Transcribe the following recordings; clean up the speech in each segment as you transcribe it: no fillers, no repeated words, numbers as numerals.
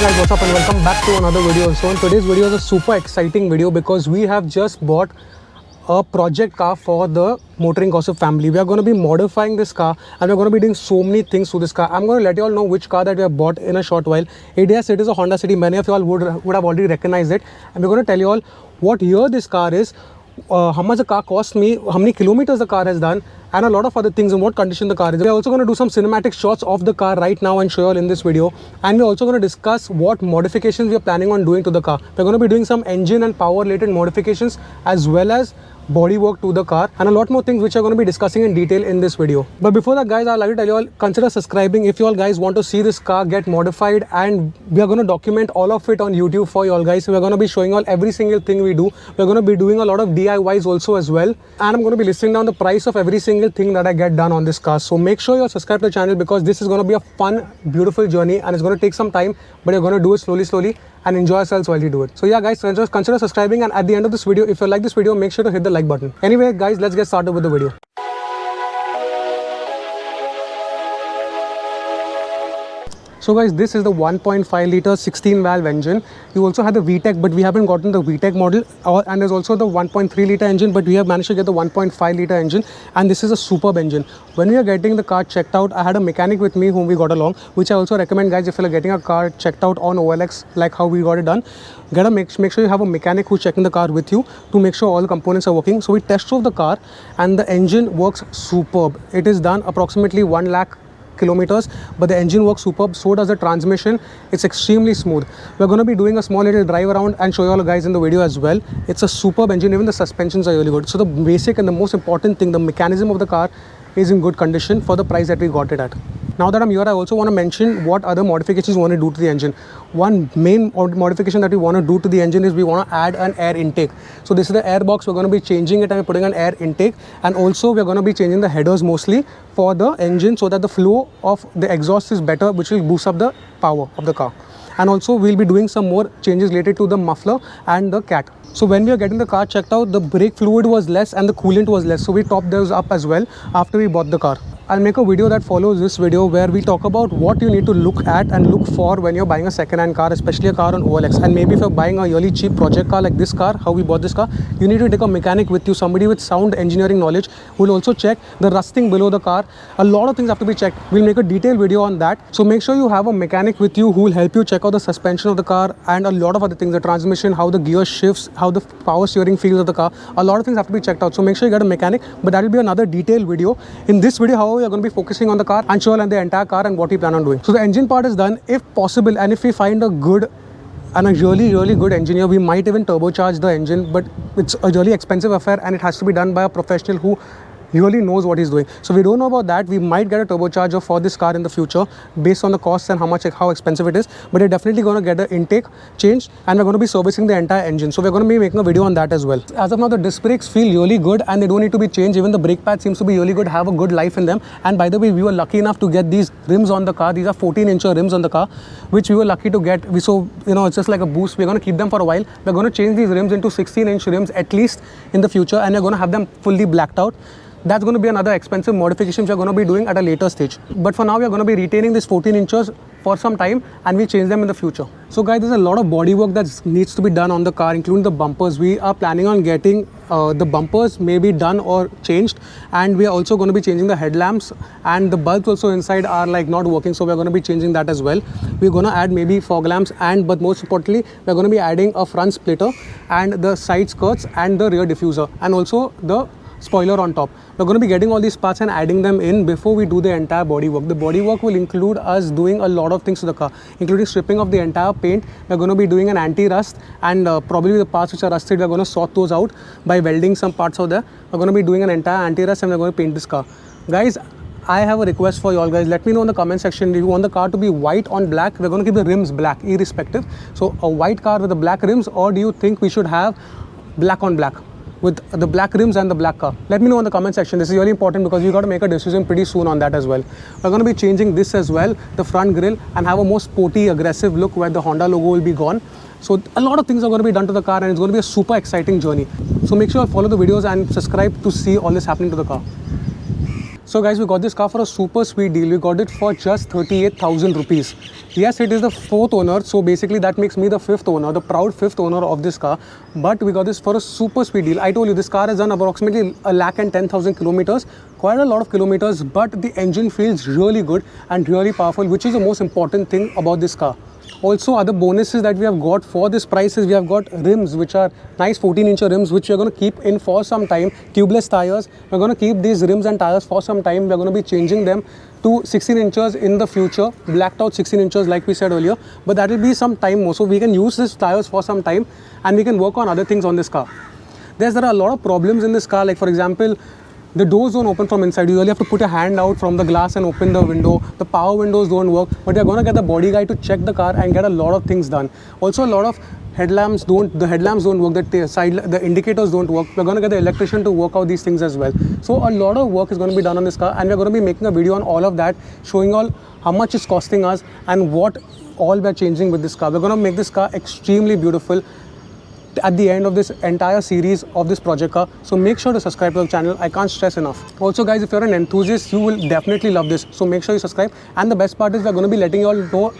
guys, what's up and welcome back to another video. So in today's video is a super exciting video because we have just bought a project car for the Motoring Gossip family. We are going to be modifying this car and we're going to be doing so many things to this car. I'm going to let you all know which car that we have bought in a short while. It is a Honda City. Many of you all would have already recognized it, and we're going to tell you all what year this car is, how much the car cost me, how many kilometers the car has done, and a lot of other things, and what condition the car is. We're also going to do some cinematic shots of the car right now and show you all in this video, and we're also going to discuss what modifications we are planning on doing to the car. We're going to be doing some engine and power related modifications as well as bodywork to the car, and a lot more things which I'm going to be discussing in detail in this video. But before that, guys, I'd like to tell you all, consider subscribing if you all guys want to see this car get modified, and we are going to document all of it on YouTube for you all guys. So we're going to be showing all every single thing we do. We're going to be doing a lot of DIYs also as well, and I'm going to be listing down the price of every single thing that I get done on this car. So make sure you're subscribed to the channel because this is going to be a fun, beautiful journey, and it's going to take some time, but you're going to do it slowly and enjoy yourselves while you do it. So yeah, guys, just consider subscribing, and at the end of this video, if you like this video, make sure to hit the like button. Anyway, guys, let's get started with the video. So guys, this is the 1.5 liter 16 valve engine. You also have the VTEC, but we haven't gotten the VTEC model, and there's also the 1.3 liter engine, but we have managed to get the 1.5 liter engine, and this is a superb engine. When we are getting the car checked out, I had a mechanic with me whom we got along, which I also recommend, guys, if you're getting a car checked out on OLX like how we got it done, make sure you have a mechanic who's checking the car with you to make sure all the components are working. So we test drove the car and the engine works superb. It is done approximately 1 lakh kilometers, but the engine works superb, so does the transmission. It's extremely smooth. We're going to be doing a small little drive around and show you all guys in the video as well. It's a superb engine. Even the suspensions are really good. So the basic and the most important thing, the mechanism of the car is in good condition for the price that we got it at. Now that I'm here, I also want to mention what other modifications we want to do to the engine. One main modification that we want to do to the engine is we want to add an air intake. So this is the air box. We're going to be changing it and putting an air intake, and also we're going to be changing the headers mostly for the engine so that the flow of the exhaust is better, which will boost up the power of the car. And also we'll be doing some more changes related to the muffler and the cat. So when we are getting the car checked out, the brake fluid was less and the coolant was less, so we topped those up as well after we bought the car. I'll make a video that follows this video where we talk about what you need to look at and look for when you're buying a second-hand car, especially a car on OLX. And maybe if you're buying a really cheap project car like this car, how we bought this car, you need to take a mechanic with you, somebody with sound engineering knowledge who will also check the rusting below the car. A lot of things have to be checked. We'll make a detailed video on that. So make sure you have a mechanic with you who will help you check out the suspension of the car and a lot of other things, the transmission, how the gear shifts, how the power steering feels of the car. A lot of things have to be checked out. So make sure you get a mechanic, but that will be another detailed video. In this video, however, we are going to be focusing on the car and show the entire car and what we plan on doing. So the engine part is done. If possible, and if we find a good and a really good engineer, we might even turbocharge the engine, but it's a really expensive affair and it has to be done by a professional who really knows what he's doing. So we don't know about that. We might get a turbocharger for this car in the future based on the costs and how expensive it is, but we're definitely going to get the intake changed, and we're going to be servicing the entire engine. So we're going to be making a video on that as well. As of now, the disc brakes feel really good and they don't need to be changed. Even the brake pad seems to be really good, have a good life in them. And by the way, we were lucky enough to get these rims on the car. These are 14-inch rims on the car, which we were lucky to get. So it's just like a boost. We're going to keep them for a while. We're going to change these rims into 16-inch rims at least in the future, and we're going to have them fully blacked out. That's going to be another expensive modification which we're going to be doing at a later stage. But for now, we are going to be retaining these 14 inches for some time, and we'll change them in the future. So guys, there's a lot of bodywork that needs to be done on the car, including the bumpers. We are planning on getting the bumpers maybe done or changed, and we are also going to be changing the headlamps, and the bulbs also inside are like not working, so we're going to be changing that as well. We're going to add maybe fog lamps, but most importantly, we're going to be adding a front splitter and the side skirts and the rear diffuser, and also the spoiler on top. We're going to be getting all these parts and adding them in before we do the entire bodywork. The bodywork will include us doing a lot of things to the car, including stripping of the entire paint. We're going to be doing an anti-rust, and probably the parts which are rusted, we're going to sort those out by welding some parts out there. We're going to be doing an entire anti-rust, and we're going to paint this car. Guys, I have a request for you all guys. Let me know in the comment section if you want the car to be white on black. We're going to keep the rims black irrespective. So a white car with the black rims, or do you think we should have black on black with the black rims and the black car? Let me know in the comment section. This is really important because we got to make a decision pretty soon on that as well. We're going to be changing this as well, the front grille, and have a more sporty, aggressive look where the Honda logo will be gone. So a lot of things are going to be done to the car, and it's going to be a super exciting journey. So make sure you follow the videos and subscribe to see all this happening to the car. So guys, we got this car for a super sweet deal. We got it for just 38,000 rupees. Yes, it is the 4th owner, so basically that makes me the 5th owner, the proud 5th owner of this car. But we got this for a super sweet deal. I told you this car has done approximately 110,000 kilometers, quite a lot of kilometers, but the engine feels really good and really powerful, which is the most important thing about this car. Also, other bonuses that we have got for this price is we have got rims, which are nice 14-inch rims, which we are going to keep in for some time. Tubeless tires. We're going to keep these rims and tires for some time. We're going to be changing them to 16 inches in the future, blacked out 16 inches like we said earlier. But that will be some time more. So we can use these tires for some time and we can work on other things on this car. There are a lot of problems in this car, like for example, the doors don't open from inside. You really have to put your hand out from the glass and open the window. The power windows don't work, but you're going to get the body guy to check the car and get a lot of things done. Also, a lot of headlamps don't work, the indicators don't work. We're going to get the electrician to work out these things as well. So a lot of work is going to be done on this car, and we're going to be making a video on all of that, showing all how much it's costing us and what all we're changing with this car. We're going to make this car extremely beautiful at the end of this entire series of this project car. So make sure to subscribe to the channel. I can't stress enough. Also guys, if you're an enthusiast, you will definitely love this. So make sure you subscribe. And the best part is we're going to be letting you all know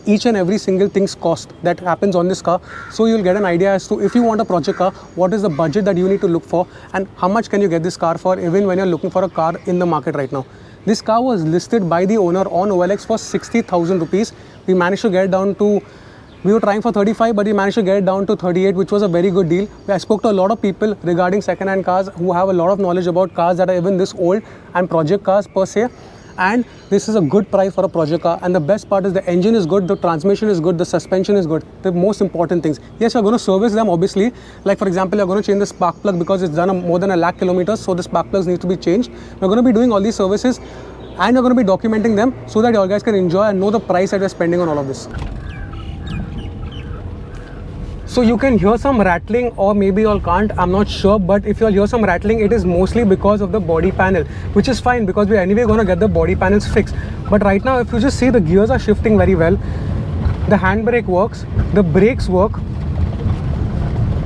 each and every single thing's cost that happens on this car. So you'll get an idea as to if you want a project car, what is the budget that you need to look for and how much can you get this car for even when you're looking for a car in the market right now. This car was listed by the owner on OLX for 60,000 rupees. We managed to get it down to, we were trying for 35, but we managed to get it down to 38, which was a very good deal. I spoke to a lot of people regarding second-hand cars who have a lot of knowledge about cars that are even this old and project cars per se. And this is a good price for a project car. And the best part is the engine is good, the transmission is good, the suspension is good. The most important things. Yes, you're going to service them obviously. Like for example, you're going to change the spark plug because it's done more than 1 lakh kilometers. So the spark plugs need to be changed. We're going to be doing all these services and we're going to be documenting them so that you all guys can enjoy and know the price that we're spending on all of this. So you can hear some rattling or maybe you all can't, I'm not sure, but if you all hear some rattling, it is mostly because of the body panel, which is fine because we're anyway going to get the body panels fixed. But right now, if you just see, the gears are shifting very well, the handbrake works, the brakes work,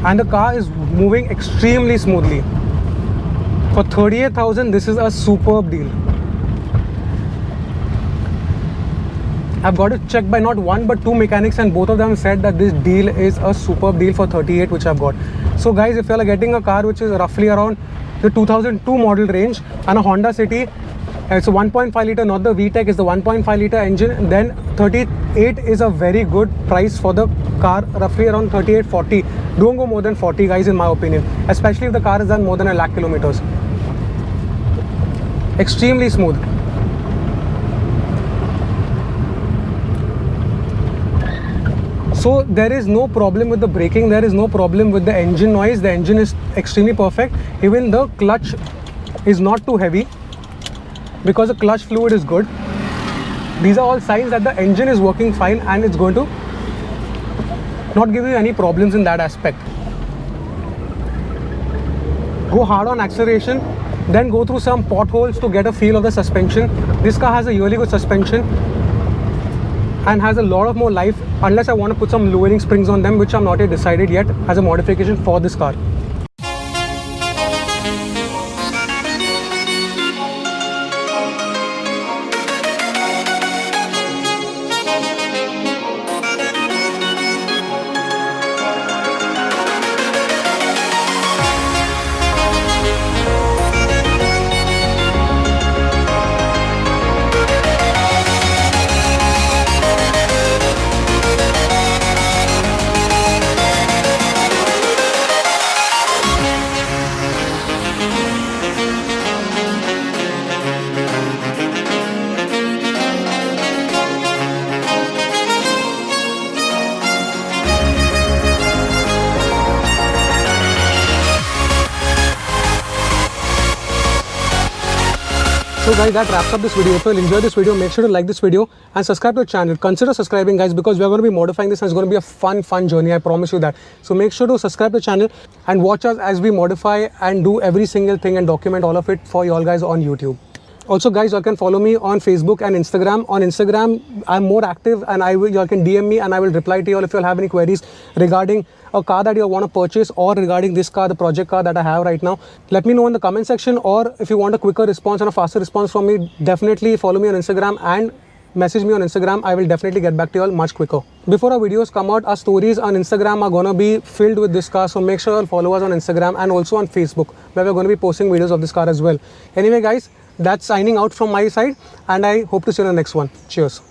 and the car is moving extremely smoothly. For 38,000, this is a superb deal. I've got it checked by not one but two mechanics and both of them said that this deal is a superb deal for 38 which I've got. So guys, if you're getting a car which is roughly around the 2002 model range and a Honda City, it's a 1.5 litre, not the VTEC, is the 1.5 litre engine, then 38 is a very good price for the car, roughly around 38-40. Don't go more than 40 guys in my opinion, especially if the car is done more than 1 lakh kilometers. Extremely smooth. So there is no problem with the braking, there is no problem with the engine noise, the engine is extremely perfect. Even the clutch is not too heavy because the clutch fluid is good. These are all signs that the engine is working fine and it's going to not give you any problems in that aspect. Go hard on acceleration, then go through some potholes to get a feel of the suspension. This car has a really good suspension and has a lot of more life, unless I want to put some lowering springs on them, which I'm not yet decided yet as a modification for this car. So guys, that wraps up this video. If you enjoyed this video, make sure to like this video and subscribe to the channel. Consider subscribing guys because we are going to be modifying this and it's going to be a fun journey. I promise you that. So make sure to subscribe to the channel and watch us as we modify and do every single thing and document all of it for you all guys on YouTube. Also guys, you can follow me on Facebook and Instagram. On Instagram, I'm more active, and you can DM me and I will reply to you all if you all have any queries regarding a car that you want to purchase, or regarding this car, the project car that I have right now. Let me know in the comment section, or if you want a quicker response and a faster response from me, definitely follow me on Instagram and message me on Instagram. I will definitely get back to you all much quicker. Before our videos come out, our stories on Instagram are gonna be filled with this car, so make sure you follow us on Instagram and also on Facebook, where we're gonna be posting videos of this car as well. Anyway guys, that's signing out from my side, and I hope to see you in the next one. Cheers.